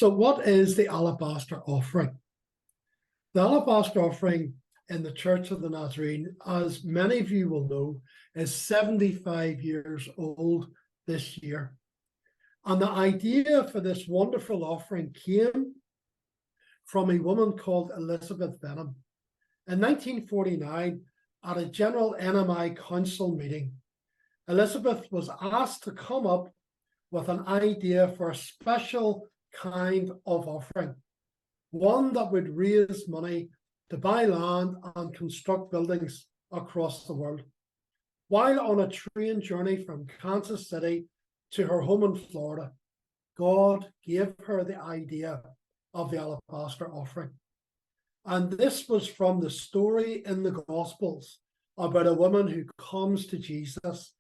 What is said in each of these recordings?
So what is the Alabaster offering? The Alabaster offering in the Church of the Nazarene, as many of you will know, is 75 years old this year. And the idea for this wonderful offering came from a woman called Elizabeth Benham. In 1949, at a general NMI council meeting, Elizabeth was asked to come up with an idea for a special kind of offering, one that would raise money to buy land and construct buildings across the world. While on a train journey from Kansas City to her home in Florida, God gave her the idea of the Alabaster offering. And this was from the story in the Gospels about a woman who comes to Jesus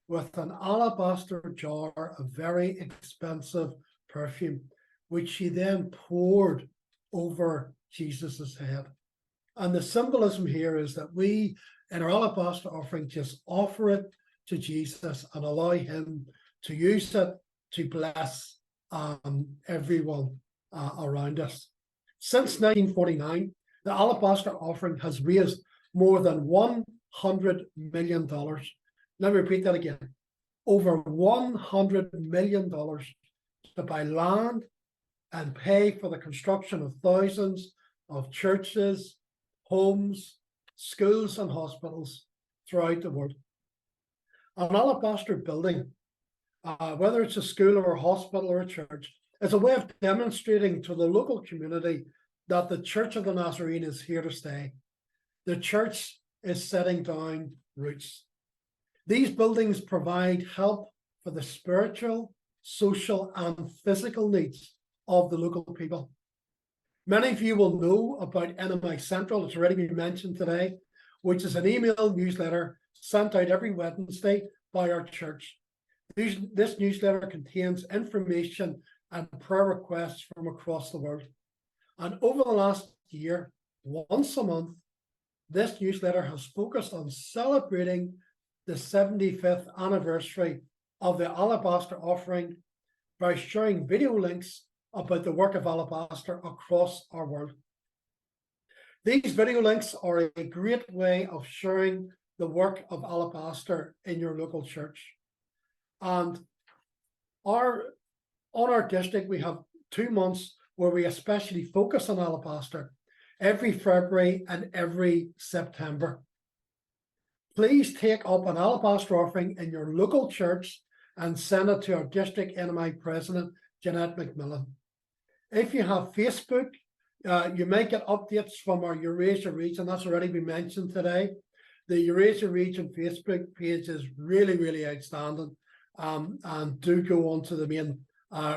with an alabaster jar of very expensive perfume, which she then poured over Jesus's head. And the symbolism here is that we, in our alabaster offering, just offer it to Jesus and allow him to use it to bless everyone around us. Since 1949, the alabaster offering has raised more than $100 million. Let me repeat that again. Over $100 million to buy land and pay for the construction of thousands of churches, homes, schools, and hospitals throughout the world. An alabaster building, whether it's a school or a hospital or a church, is a way of demonstrating to the local community that the Church of the Nazarene is here to stay. The church is setting down roots. These buildings provide help for the spiritual, social, and physical needs of the local people. Many of you will know about NMI Central. It's already been mentioned today, which is an email newsletter sent out every Wednesday by our church. This newsletter contains information and prayer requests from across the world. And over the last year, once a month, this newsletter has focused on celebrating the 75th anniversary of the Alabaster offering by sharing video links about the work of Alabaster across our world. These video links are a great way of sharing the work of Alabaster in your local church. And on our district, we have 2 months where we especially focus on Alabaster, every February and every September. Please take up an Alabaster offering in your local church and send it to our district NMI president, Jeanette McMillan. If you have Facebook, you might get updates from our Eurasia region. That's already been mentioned today. The Eurasia region Facebook page is really, really outstanding. And do go on to the main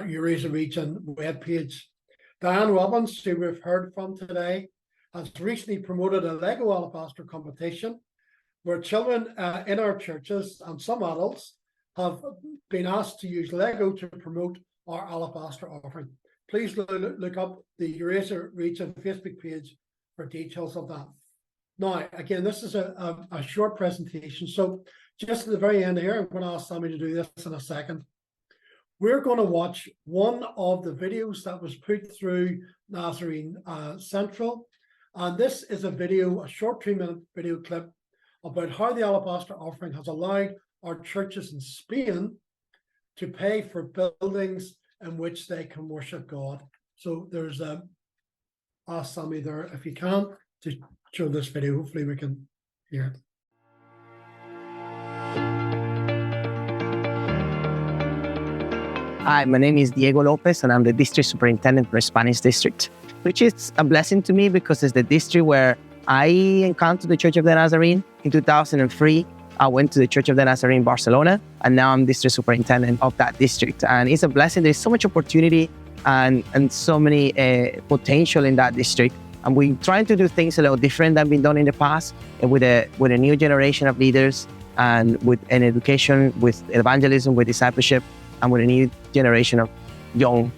Eurasia region webpage. Diane Robbins, who we've heard from today, has recently promoted a Lego Alabaster competition where children in our churches and some adults have been asked to use Lego to promote our Alabaster offering. Please look up the Eurasia region Facebook page for details of that. Now, again, this is a short presentation. So just at the very end here, I'm going to ask Sammy to do this in a second. We're going to watch one of the videos that was put through Nazarene Central. And this is a video, a short 2-minute video clip about how the Alabaster offering has allowed our churches in Spain to pay for buildings in which they can worship God. So there's ask Sammy there, if you can, to show this video. Hopefully we can hear it. Hi, my name is Diego Lopez, and I'm the District Superintendent for Spanish District, which is a blessing to me because it's the district where I encountered the Church of the Nazarene. In 2003, I went to the Church of the Nazarene in Barcelona, and now I'm District Superintendent of that district. And it's a blessing. There's so much opportunity and so many potential in that district. And we're trying to do things a little different than been done in the past, with a new generation of leaders, and with an education, with evangelism, with discipleship, and with a new generation of young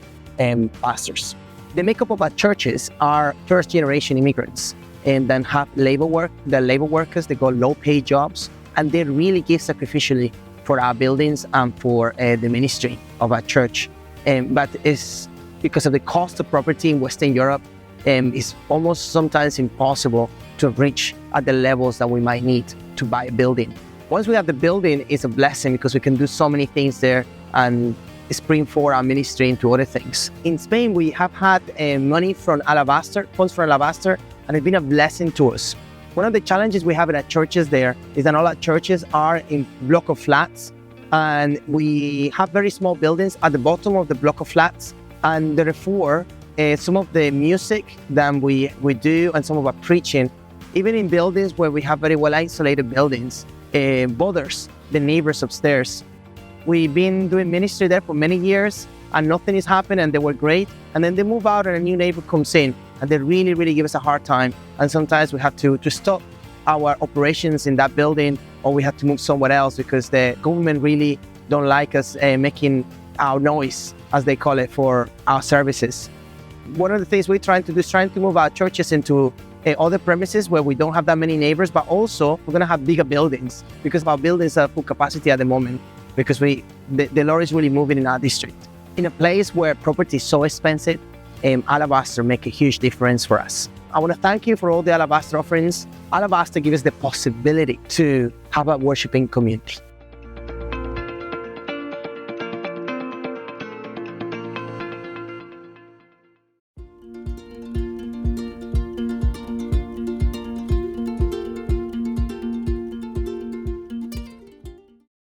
pastors. The makeup of our churches are first-generation immigrants and then have labor workers. They go low-paid jobs, and they really give sacrificially for our buildings and for the ministry of our church. But it's because of the cost of property in Western Europe, it's almost sometimes impossible to reach at the levels that we might need to buy a building. Once we have the building, it's a blessing because we can do so many things there and spring forward our ministry into other things. In Spain, we have had money from Alabaster, funds from Alabaster, and it's been a blessing to us. One of the challenges we have in our churches there is that all our churches are in block of flats, and we have very small buildings at the bottom of the block of flats, and therefore some of the music that we do and some of our preaching, even in buildings where we have very well isolated buildings, bothers the neighbors upstairs. We've been doing ministry there for many years and nothing has happened, and they were great, and then they move out and a new neighbor comes in and they really give us a hard time, and sometimes we have to stop our operations in that building, or we have to move somewhere else because the government really don't like us making our noise, as they call it, for our services. One of the things we're trying to do is trying to move our churches into other premises where we don't have that many neighbors, but also we're going to have bigger buildings because our buildings are full capacity at the moment, because the Lord is really moving in our district. In a place where property is so expensive, Alabaster make a huge difference for us. I want to thank you for all the Alabaster offerings. Alabaster gives us the possibility to have a worshiping community.